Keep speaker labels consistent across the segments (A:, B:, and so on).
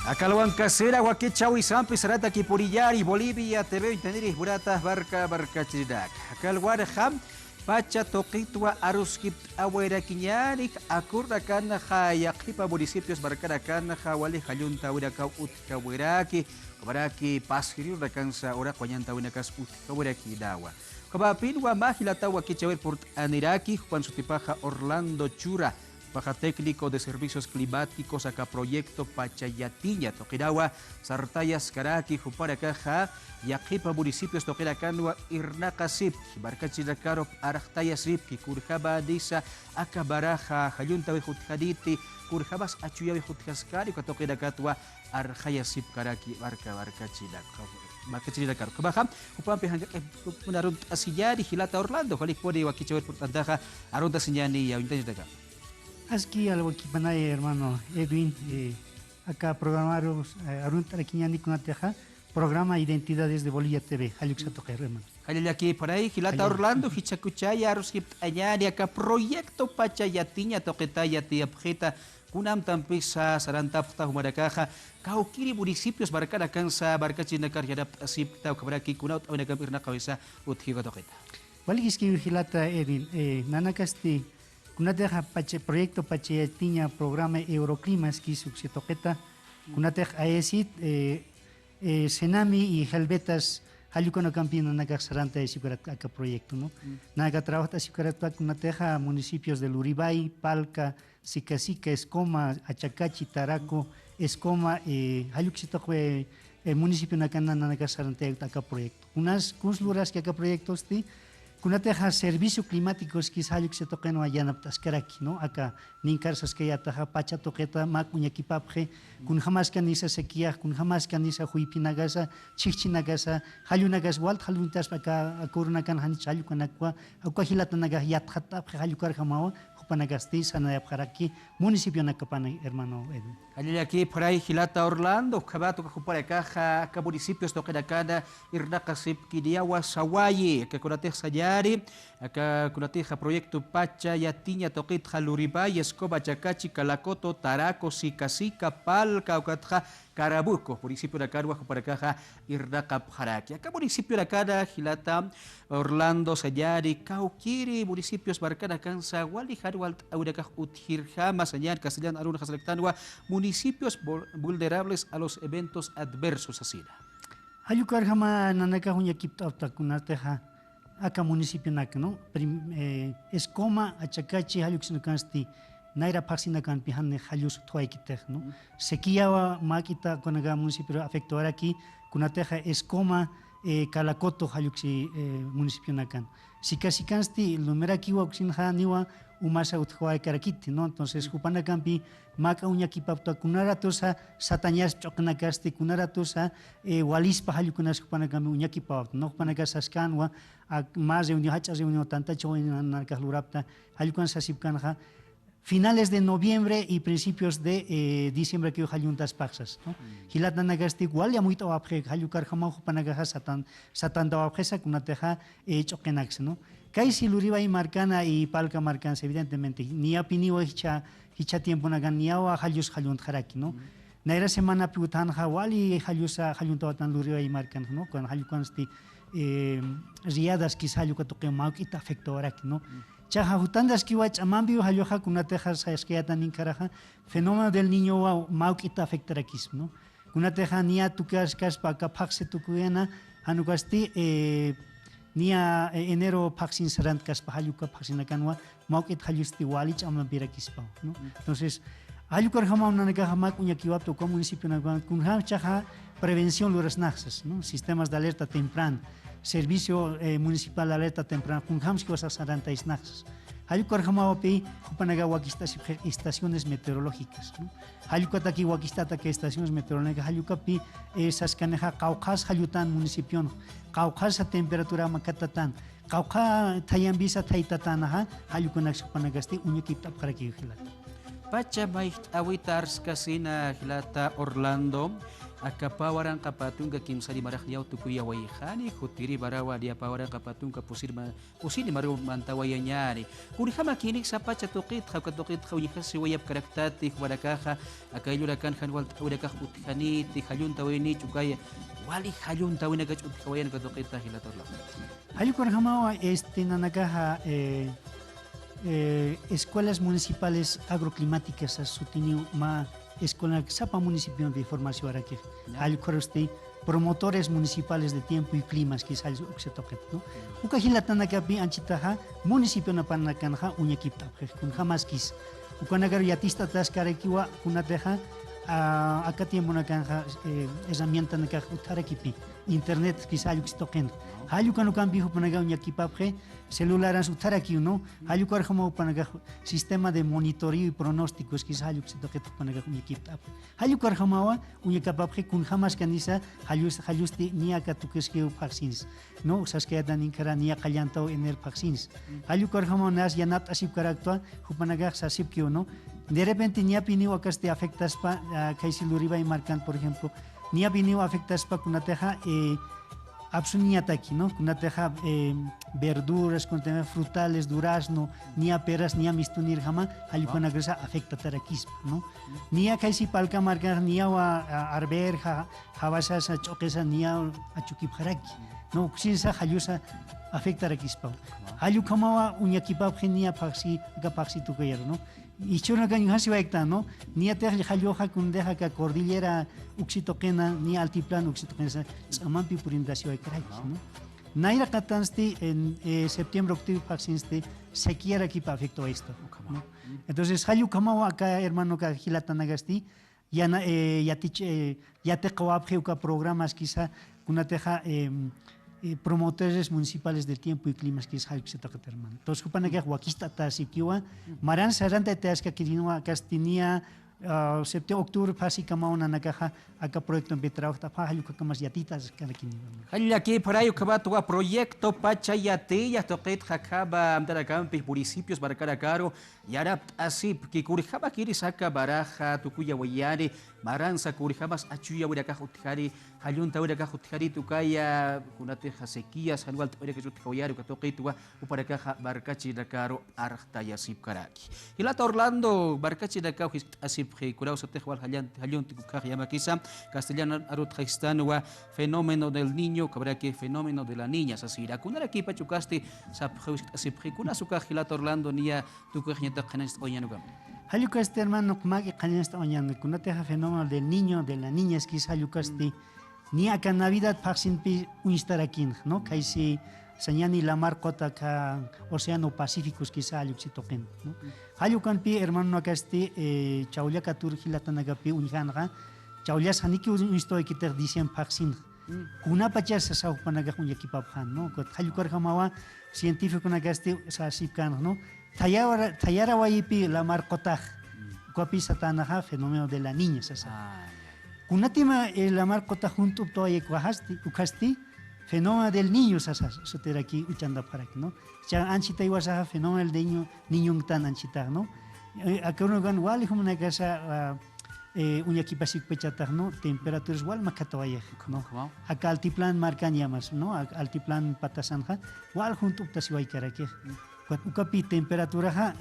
A: Acalwan Casera, Huaquechawi, Sampi, Sarata, Kipurillari, Bolivia, TV, Inteniris, Buratas, Barca, Chiridac. Acalwan Ham, Pacha, Toquitwa, Aruskip, Abuera, Quiñarik, Acurdacan, Hayakipa, municipios, Barcaracan, Hawali, Hayunta, Huracao, Utkaburaki, Baraki, Pasquiri, Racansa, Ora, Coyanta, Unakas, Utkaburaki, Dawa. Kabapinwa, Mahilata, Huaquechawi, Port Aniraki, Juan Sutipaja, Orlando Chura. Baja técnico de servicios climáticos acá proyecto Pachayatiña, Toquirawa, Sartayas, Caraqui, Juparacaja, Yaquipa, municipios Toquiracanua, Irnacasip, Barcachiracaro, Aractayasip, Kurjaba, Disa, Acabaraja, Jayunta, Bejutjaditi, Kurjabas, Achuya, Bejutjascari, Toquiracatua, Arjayasip, Caraqui, Barcachiracaro. Kabaja, Upampe, Punarut Asillari, Gilata Orlando, Jalipori, Wakichawer, Portandaja, Arunta Siñani, Ayuntamiento.
B: Aquí algo que panay hermano Edwin, acá programamos Arunta Quiñani con Ateja, programa Identidades de Bolivia TV, Jalux Atoque hermano.
A: Jalil aquí por ahí, Gilata Orlando, Hichacuchaya, Aruskip Ayari, acá proyecto Pachayatiña, Toquetaya, Tiapjeta, Kunam Tampisa, Sarantapta, Humaracaja, Kaukiri, municipios, Barcara Cansa, Barcachina Carriarap, Asip, Taucabraki, Kunaut, Unacapirna Cabeza, Utjiga Toqueta.
B: Valigis que Gilata Edwin, Nanacasti. Kunateja proyecto Pachayatiña programa Euroclimas que se toqueta Kunateja aesit Senami y Helvetas Halucono Campino Naga Saranta de Sicarataca proyecto no Naga trabaja Sicarataca Kunateja municipios del Uribay, Palca, Sicasica, Escoma, Achacachi, Taraco, Escoma, Haluxitoque municipio Nakana Naga Saranta acá proyecto. Unas lugares que acá proyectos ti Kunateja servicio climáticos que salió que se toque no allá Tascaraki, ¿no? Acá nincarsas que ya taja pacha toqueta macuñaquipapje, kun jamás canisa sequía, kun jamás canisa huipinagasa, chichinagas, halunagas walt, haluntas acá acurunacan hanich halucanacua, acuajilataнаga yatjatapje halucarjamao, jupanagasti, sanayapjaraki, municipio Nacapana, hermano Edwin.
A: Allí aquí por ahí Gilata Orlando, Cabato, Cajuparacaja, acá municipios Toqueracana, Irnacasip, Kiriawa, Sawayi, que Kunateja acá Kunateja proyecto Pachayatiña, Toquitja, Luribay, Escoba, Chacachi, Calacoto, Taraco, Sicasica, Palca, Ocatja, Carabuco, municipio de Carua, Juparacaja, Irnacapjaraki. Acá municipio de Cara, Gilata, Orlando, Sayari, Cauquiri, municipios Barcana, Cansa, Wali, Harwalt, Auracaj, Utjirjama, Sayar, Castellán, Aruna, Jasalectanua, municipios vulnerables a los eventos adversos, así.
B: Ayucarjama, Nanaka, Huñakipta, Kunateja, acá municipio Naka, ¿no? Escoma, Achacachi, Haluxinacasti, Naira Paxinacan, Pijane, Halus, Tuaikitech, ¿no? Sequía, Maquita, Conaga, municipio afectuar aquí, Kunateja, Escoma, Calacoto, Haluxi, municipio Nacan. Si casi cansti, Lumerakiwa, Oxinja, Niwa, Umasa, Utjuay, Karakiti, ¿no? Entonces, Jupanacampi, Maca, Uñakipapta, Kunaratosa, Satanyas, Chocanacasti, Kunaratosa, Walispa, Halukunas, Jupanacampi, Uñakipapta, ¿no? Jupanacasascanwa, más de Unihachas de Unio Tantacho, en Narcaslurapta, Halukan Sasipcanja. Finales de noviembre y principios de diciembre que Halyuntas Paxas. Hilat Nanagasti, igual ya muy toapje, Halyukar Hamajo Panagaja, Satan Toapjesa, Kunateja, Chokenax, ¿no? Kaisi Luriba y Marcana y Palca Marcans, evidentemente, ni apiniwa hicha tiempo nagan, ni awa Halyus Halyunt Haraki, ¿no? Naira semana Putan Hawali, Halyusa Halyuntawatan Luriba y Marcan, ¿no? Con Halyukansti, riadas que Halyuka toque Maukita afecto Araki, ¿no? Chaja hutandas kiwach amambio hayoja kunateja saeskeata ninkaraja fenómeno del niño wa maukita afectarakis, ¿no? Kunateja nia tukas kaspa kapakse tukuyana hanukasti nia enero paksin sarant kaspa hayuka paksinakanwa maukit hayusti walich amambirakispa, ¿no? Entonces hayukar hama unanaga hama kunya kiwapto como municipio nagan kunha chaja prevención luras naxas, ¿no? Sistemas de alerta temprana. Servicio municipal de alerta temprana, con Hamskos a Saranta Isnaxas. Hayukar Hamawapi, Jupanaga Wakistas estaciones meteorológicas. Hayukataki Wakistata que estaciones meteorológicas, Hayukapi, Sascaneja, Caucas, Hayutan, municipio, Caucas a temperatura Macatatan, Cauca Tayambisa Taitatanaha, Hayukanak Supanagasti, Unyakipta para que
A: Pacha Bait Awitars Casina Gilata Orlando. akapawaran kapatunga kimsari maraj yau tukuya wayjani jutiri barawa dia pawaran kapatunga pusini maru mantawayanyari kurihama kinik sapacha tuqit khawkatuqit khawnyihasi wayap karaktati warakaja akayurakan hanwal urakaj utjaniti hallunta wayni chukaya wali hallunta wayna kach utjawayan katuqita hilatorla
B: Hayukar Hamawa nanakaja escuelas municipales agroclimáticas sutiniu ma escuela sapa municipio de formación araque Hayukar promotores municipales de tiempo y climas que es algo que se toque no uka hilatana kapi anchitaja municipio na panakanja uñakipta kun jamás quis uka nagar yatista taskarekiwa kunateja acá tiempo nakanja herramienta nakaj utarakipi internet quizá algo que se toquen Hayukan ukan bihu panaga uñakipapje celular an utaraki no Hayukar Hamawa panaga sistema de monitoreo y pronóstico es quizá algo que se toque panaga uñakipta Hayukar Hamawa uñakapapje kun jamás kanisa hayusti nia katukeske vaccines no saskaya ninkara nia kallantao ener vaccines Hayukar Hamawa nas yanat asip karaktua hupanaga sasipkio no de repente nia pini wakaste afectas pa kaisiluriba y marcan por ejemplo nia pini afectas pa kunateja Absuniataki, ¿no? Kunateja verduras, contener frutales, durazno, ni a peras, ni a mistunir jama, ayukana gresa afecta tarakispa, ¿no? Ni a kaisi palka marcar, ni a arberja, javasas, choquesa, ni a chukipharaki, ¿no? Kusinsa hayusa afecta tarakispa. Ayukamawa uñakipap genia paxi, gapaxi tukayero, ¿no? Y chuna kan hasi waikta no ni ate halloja kundeja ka cordillera uxitoquena ni altiplano uxitoquena tsamampi purindacio waikrai no naira katansti en septiembre octubre paxinste sequiera aquí para afecto esto ¿no? Entonces hallu kamawa acá hermano ka hilatanagasti ya ya te qawabjeuka programas quizá kunateja promotores municipales del tiempo y climas que es algo que se toca hermano. Entonces, kupana que huaquista tasikiwa, maran saranta teasca que castinia septiembre octubre pasi kama una nakaja acá proyecto en betrabajo tapa halu kamas yatitas kanakini.
A: Halla aquí para ello que va tu proyecto pachayate ya toquet hakaba amdara campis municipios barcara caro yarap asip que kurijaba kiri saca baraja tukuya wayari maranza kurijamas achuya wiraka jutjari hallunta wiraka jutjari tukaya kunate sequías anual wiraka jutjawayari katoqitwa uparaka barkachi dakaro arhtaya sip karaki hilata Orlando barkachi dakau asip kurao satejwal hallun tukaj yamakisa castellano arut wa fenómeno del niño cabra que fenómeno de la niña sasira kunara aquí pachucasti asip kuna suka hilata Orlando nia tukaj nyata kanas oyanugam
B: Hayukasti hermano magi kanesta oñando kunateja fenómeno del niño de la niña es que hayukasti ni acá Navidad paxin pi unistarakin no kaisi señani la mar cota ka océano Pacífico es que hayuksi toquen no hayukan pi hermano akasti chaulia katur hilatanaga pi unjanga chaulia saniki unistoy kiter dicen paxin kuna pachas sa upanaga unyakipaphan no hayukar jamawa científico nakasti sa sipkan no Tayara waipi la marcotaj, guapi satanaja fenómeno de la niña sasa. Kunatima la marcotaj junto toye cuajasti, ukasti fenómeno del niño sasa, sotera aquí uchanda para que no. Ya anchita iguasaja fenómeno del niño tan anchita no. Acá uno gan wali como una casa uñakipasik pechata no, temperaturas igual macatoye no. Acá altiplan marcan llamas no, altiplan patasanja, igual junto tasiwai karake. Ukapi temperatura ha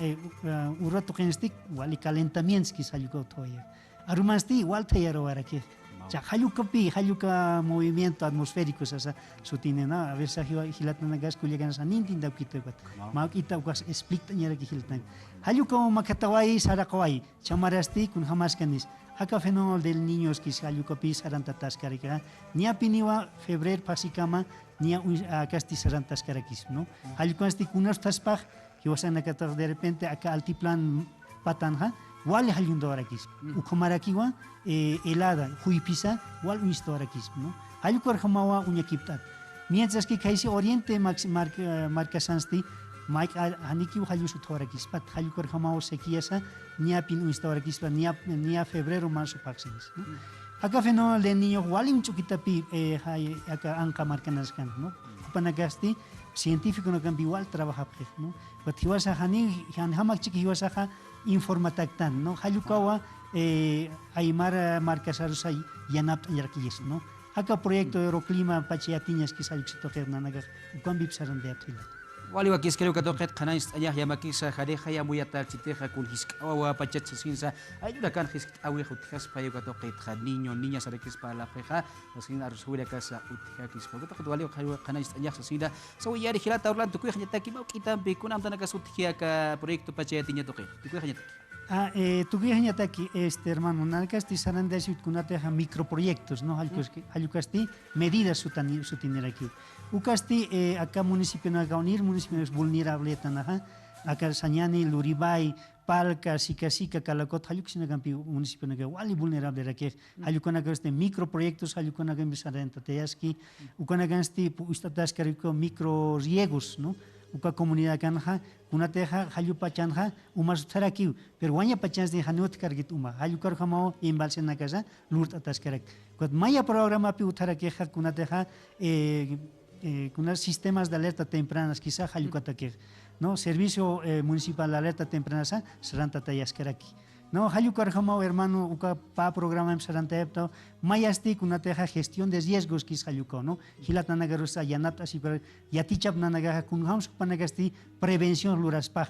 B: urato kenestik wali calentamientos que salió toya. Arumasti igual tayaro arake. Ya hayuka movimiento atmosférico esa sutine na a veces hilatna gas kuligan sa nintin da kitabat. Ma kita ukas explica nyara ki hilatan. Hayuka makatawai sarakawai chamarasti kun hamas kanis. Acá fenómeno del niño es que hayuka pi saranta taskarika. Ni apiniwa febrero pasikama ni a casti sarantas carakis, ¿no? Hayuka asti kunas taspaj que wasan acá de repente acá altiplan patanja wal halyundo arakis. Ukomarakiwa helada huipisa wal unisto arakis, ¿no? Hayuka hamawa uñakiptat. Mientras que kaisi oriente marca sansti Mike Haniki Halyusu Torakis, Pat Hayuka hamawa sequiasa ni a pin unisto arakis ni a febrero marzo paxins, ¿no? Acá fenómeno del niño walim chukitapi acá anca marcanascan, ¿no? Panagasti científico no can igual trabaja, ¿no? But hiwasa hani han hamak chiki hiwasa informataktan, ¿no? Hayukawa Aymara marcasarus ay yanap yarquilles, ¿no? Acá proyecto Euroclima pachayatiñas que salió que se nanaga ukan bipsaran de atila.
A: Wali wakis creo que toqet kanais ayah yamakisa jareja ya muy atal chiteja kun hiskawa pachat sinsa ayuda kan hisk awi khutkhas payo ka toqet niño niñas arekis para la peja sin arsura casa utja kis porque toqet wali kanais ayah sasida so yari hilata orlan tu kuya nyata kimau kita bekunam tanaka sutja ka proyecto pachayatinya toqet tu kuya nyata
B: tu que hanya taki hermano nalcasti sarandashit kunate ha microproyectos no halukasti medidas sutinera aquí ukasti acá municipio na gaunir municipio vulnerable tanaha acá sañani luribay palca sikasika kalakot haluksina gampi municipio na wali vulnerable rake halukona gaste microproyectos halukona gambi sarenta teyaski ukona gasti ustatas kariko micro riegos no uka comunidad kanja kuna teja halu pachanja umas tarakiu pero wanya pachans de hanut kargit uma halu kar khamao imbalse na casa lurt atas karak kot maya programa pi utara que kuna teja kuna sistemas de alerta tempranas quizá halu katake no servicio municipal de alerta temprana sa saranta tayas karaki no halu kar khamao hermano uka pa programa saranta epto mayasti kuna teja gestión de riesgos quizá halu ko no hilata nagarusa yanat así pero yatichap nanaga kun hams panagasti prevención luraspaj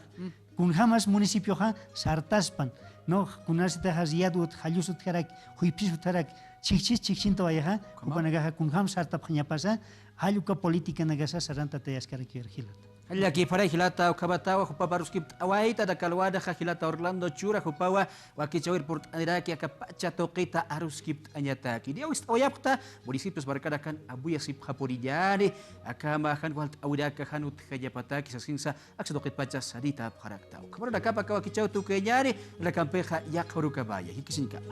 B: kun hamas municipio ha sartaspan no kunas teja yadut halusut karak huipsut karak chichis to ayaha kupanaga kun ham sartap khanya pasa haluka política nagasa saranta tayas karak hilat
A: Lagi para hilata ukabatawa hupa ruskip awaita da kalwada hilata Orlando Chura hupawa wakichawir port iraki akapacha toqita aruskip anyataki dia wis oyapta municipios barkadakan abuya sip haporiyani akama kan walt awdaka hanut khajapataki sasinsa aksadoqit pacha sadita pharakta kabara da kapa kawakichaw tu kenyari la kampeja yak horukabaya hikisinka